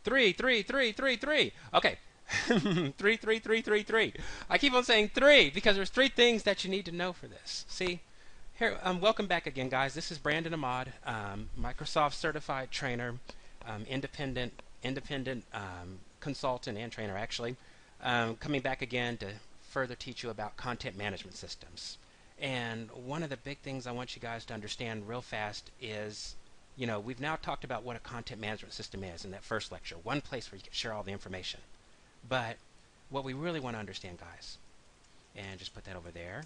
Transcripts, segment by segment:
Three, three, three, three, three. Okay. Three, three, three, three, three. I keep on saying three because there's three things that you need to know for this. See, here, welcome back again, guys. This is Brandon Ahmad, Microsoft certified trainer, independent consultant and trainer, actually, coming back again to further teach you about content management systems. And one of the big things I want you guys to understand real fast is, we've now talked about what a content management system is in that first lecture, one place where you can share all the information. But what we really want to understand, guys, and just put that over there,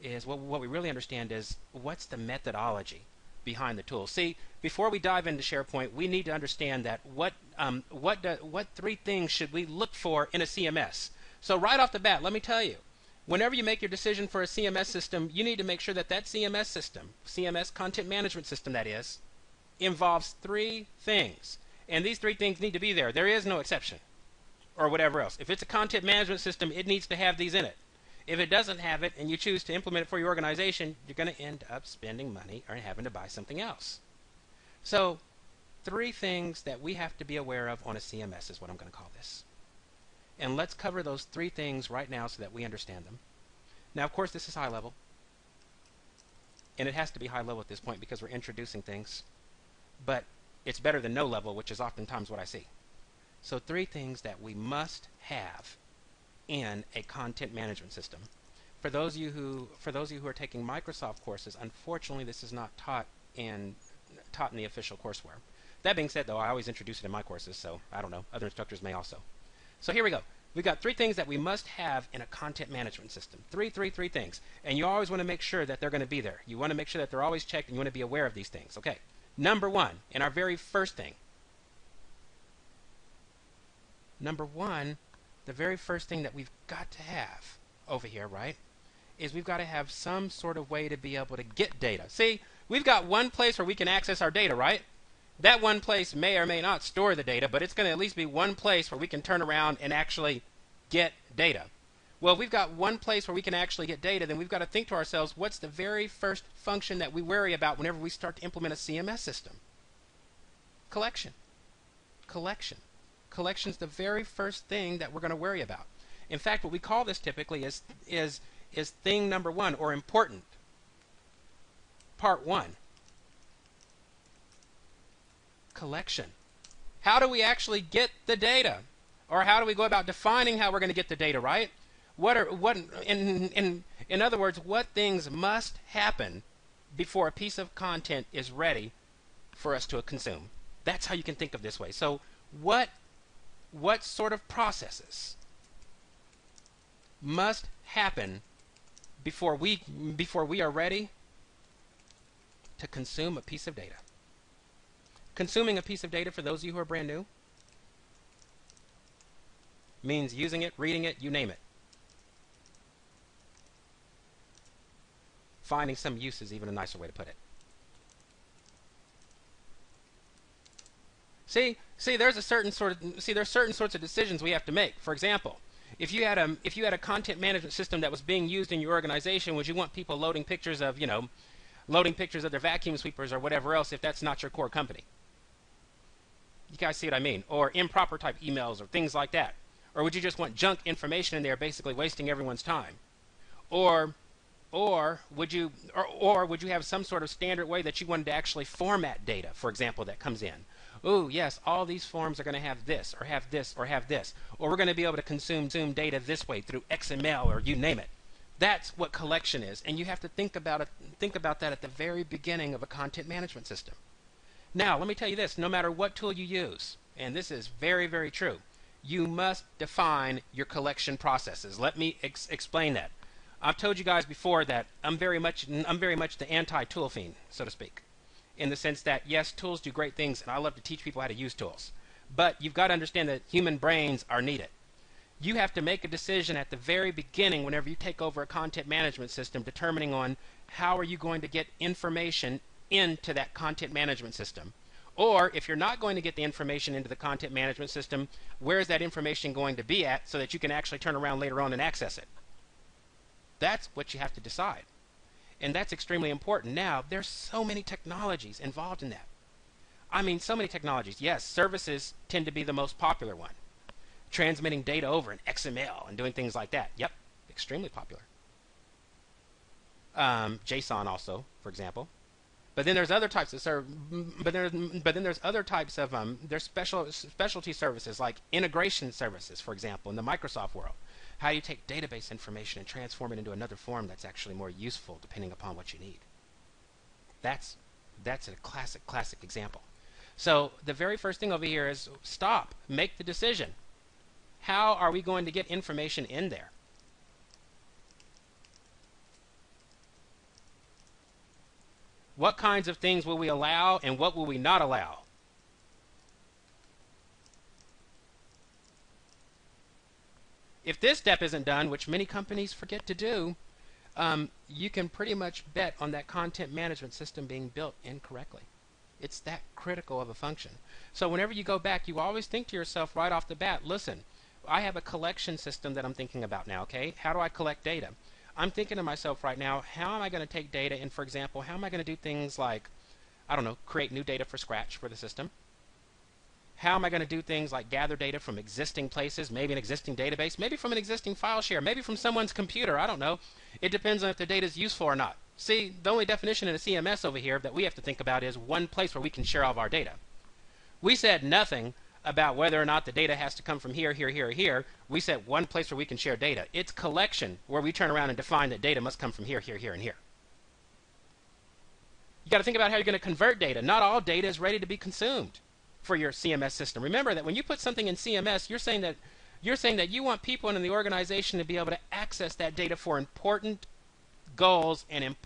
is what we really understand is what's the methodology behind the tool. See, before we dive into SharePoint, we need to understand that what three things should we look for in a CMS. So right off the bat, let me tell you, whenever you make your decision for a CMS system, you need to make sure that that CMS system, CMS content management system that is, involves three things. And these three things need to be there. There is no exception or whatever else. If it's a content management system, it needs to have these in it. If it doesn't have it and you choose to implement it for your organization, you're going to end up spending money or having to buy something else. So three things that we have to be aware of on a CMS is what I'm going to call this. And let's cover those three things right now so that we understand them. Now, of course, this is high level. And it has to be high level at this point because we're introducing things. But it's better than no level, which is oftentimes what I see. So three things that we must have in a content management system. For those of you who are taking Microsoft courses, unfortunately, this is not taught in the official courseware. That being said, though, I always introduce it in my courses, so I don't know. Other instructors may also. So here we go. We've got three things that we must have in a content management system. Three things. And you always want to make sure that they're going to be there. You want to make sure that they're always checked, and you want to be aware of these things. Okay. Number one, and our very first thing. Number one, the very first thing that we've got to have over here, right, is we've got to have some sort of way to be able to get data. See, we've got one place where we can access our data, right? That one place may or may not store the data, but it's going to at least be one place where we can turn around and actually get data. Well, if we've got one place where we can actually get data, then we've got to think to ourselves, what's the very first function that we worry about whenever we start to implement a CMS system? Collection. Collection's the very first thing that we're going to worry about. In fact, what we call this typically is thing number one, or important. Part one. Collection. How do we actually get the data? Or how do we go about defining how we're going to get the data, right? In other words, what things must happen before a piece of content is ready for us to consume? That's how you can think of this way. So what sort of processes must happen before we are ready to consume a piece of data? Consuming a piece of data, for those of you who are brand new, means using it, reading it, you name it. Finding some use is even a nicer way to put it. See, there's certain sorts of decisions we have to make. For example, if you had a content management system that was being used in your organization, would you want people loading pictures of their vacuum sweepers or whatever else if that's not your core company? You guys see what I mean? Or improper type emails or things like that. Or would you just want junk information in there, basically wasting everyone's time? Or would you have some sort of standard way that you wanted to actually format data, for example, that comes in? Oh, yes, all these forms are going to have this, or have this, or have this. Or we're going to be able to consume data this way through XML, or you name it. That's what collection is, and you have to think about that at the very beginning of a content management system. Now, let me tell you this, no matter what tool you use, and this is very, very true, you must define your collection processes. Let me explain that. I've told you guys before that I'm very much the anti-tool fiend, so to speak, in the sense that, yes, tools do great things, and I love to teach people how to use tools. But you've got to understand that human brains are needed. You have to make a decision at the very beginning whenever you take over a content management system, determining on how are you going to get information into that content management system. Or if you're not going to get the information into the content management system, where is that information going to be at so that you can actually turn around later on and access it? That's what you have to decide. And that's extremely important. Now, there's so many technologies involved in that. I mean, so many technologies. Yes, services tend to be the most popular one. Transmitting data over in XML and doing things like that. Yep, extremely popular. JSON also, for example. But then there's other types of but then there's other types of there's specialty services like integration services, for example, in the Microsoft world. How you take database information and transform it into another form that's actually more useful depending upon what you need. That's a classic example. So the very first thing over here is stop, make the decision. How are we going to get information in there? What kinds of things will we allow and what will we not allow? If this step isn't done, which many companies forget to do, you can pretty much bet on that content management system being built incorrectly. It's that critical of a function. So whenever you go back, you always think to yourself right off the bat, listen, I have a collection system that I'm thinking about now, okay? How do I collect data? I'm thinking to myself right now, how am I going to take data and, for example, how am I going to do things like, I don't know, create new data from scratch for the system? How am I going to do things like gather data from existing places, maybe an existing database, maybe from an existing file share, maybe from someone's computer, I don't know. It depends on if the data is useful or not. See, the only definition in a CMS over here that we have to think about is one place where we can share all of our data. We said nothing about whether or not the data has to come from here, here, here, or here. We said one place where we can share data. It's collection where we turn around and define that data must come from here, here, here, and here. You got to think about how you're going to convert data. Not all data is ready to be consumed for your CMS system. Remember that when you put something in CMS, you're saying that you want people in the organization to be able to access that data for important goals and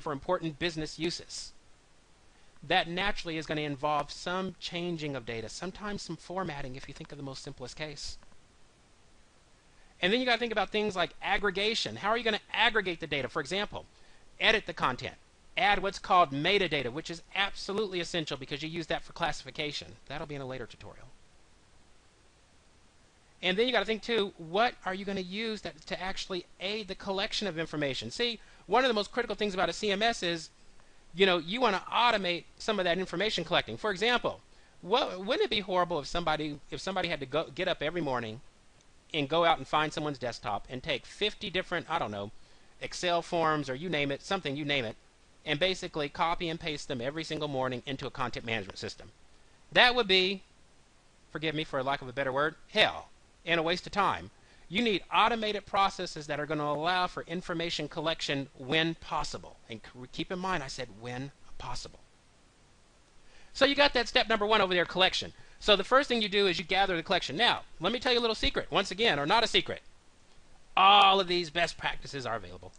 for important business uses. That naturally is going to involve some changing of data, sometimes some formatting if you think of the most simplest case. And then you got to think about things like aggregation. How are you going to aggregate the data? For example, edit the content. Add what's called metadata, which is absolutely essential because you use that for classification. That'll be in a later tutorial. And then you got to think too, what are you going to use to actually aid the collection of information? See, one of the most critical things about a CMS is, you know, you want to automate some of that information collecting. For example, wouldn't it be horrible if somebody had to get up every morning and go out and find someone's desktop and take 50 different, I don't know, Excel forms or you name it, something you name it, and basically copy and paste them every single morning into a content management system? That would be, forgive me for lack of a better word, hell, and a waste of time. You need automated processes that are going to allow for information collection when possible. And keep in mind, I said when possible. So you got that step number one over there, collection. So the first thing you do is you gather the collection. Now, let me tell you a little secret, once again, or not a secret. All of these best practices are available.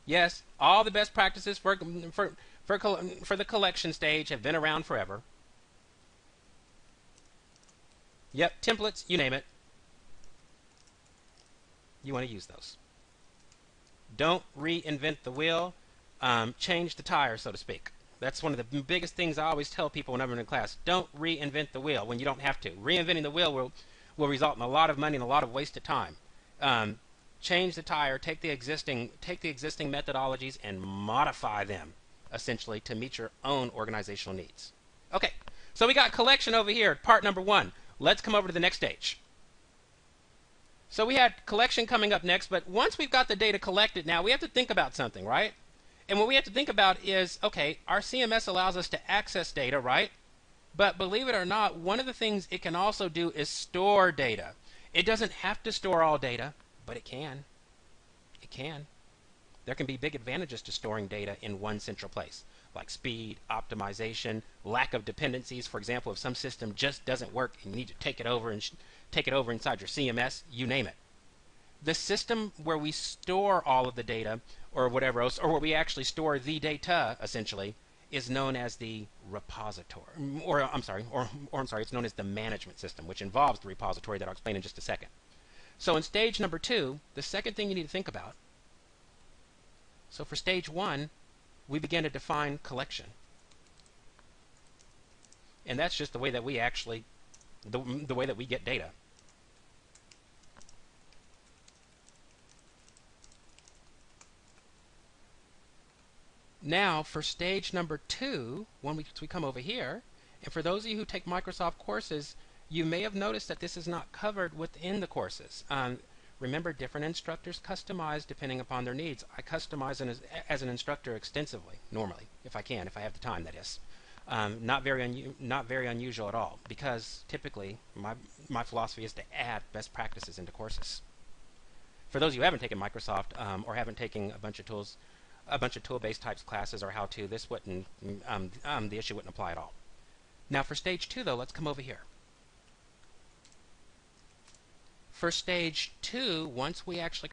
Yes, all the best practices for the collection stage have been around forever. Yep, templates, you name it. You want to use those. Don't reinvent the wheel. Change the tire, so to speak. That's one of the biggest things I always tell people when I'm in class. Don't reinvent the wheel when you don't have to. Reinventing the wheel will result in a lot of money and a lot of wasted time. Change the tire. Take the existing methodologies and modify them essentially to meet your own organizational needs. Okay, so we got collection over here, part number one. Let's come over to the next stage. So we had collection coming up next, but once we've got the data collected now, we have to think about something, right? And what we have to think about is, okay, our CMS allows us to access data, right? But believe it or not, one of the things it can also do is store data. It doesn't have to store all data, but it can. It can. There can be big advantages to storing data in one central place, like speed, optimization, lack of dependencies. For example, if some system just doesn't work and you need to take it over inside your CMS, you name it. The system where we store all of the data or whatever else, or where we actually store the data essentially, is known as the repository, it's known as the management system, which involves the repository that I'll explain in just a second. So in stage number two, the second thing you need to think about, so for stage one, we begin to define collection. And that's just the way that we actually, the way that we get data. Now, for stage number 2, when we come over here, and for those of you who take Microsoft courses, you may have noticed that this is not covered within the courses. Remember, different instructors customize depending upon their needs. I customize as an instructor extensively, normally, if I can, if I have the time, that is. Not very unusual at all, because typically my philosophy is to add best practices into courses. For those of you who haven't taken Microsoft or haven't taken a bunch of tool-based types classes or how-to, this wouldn't the issue wouldn't apply at all. Now for stage 2, though, let's come over here. For stage 2, once we actually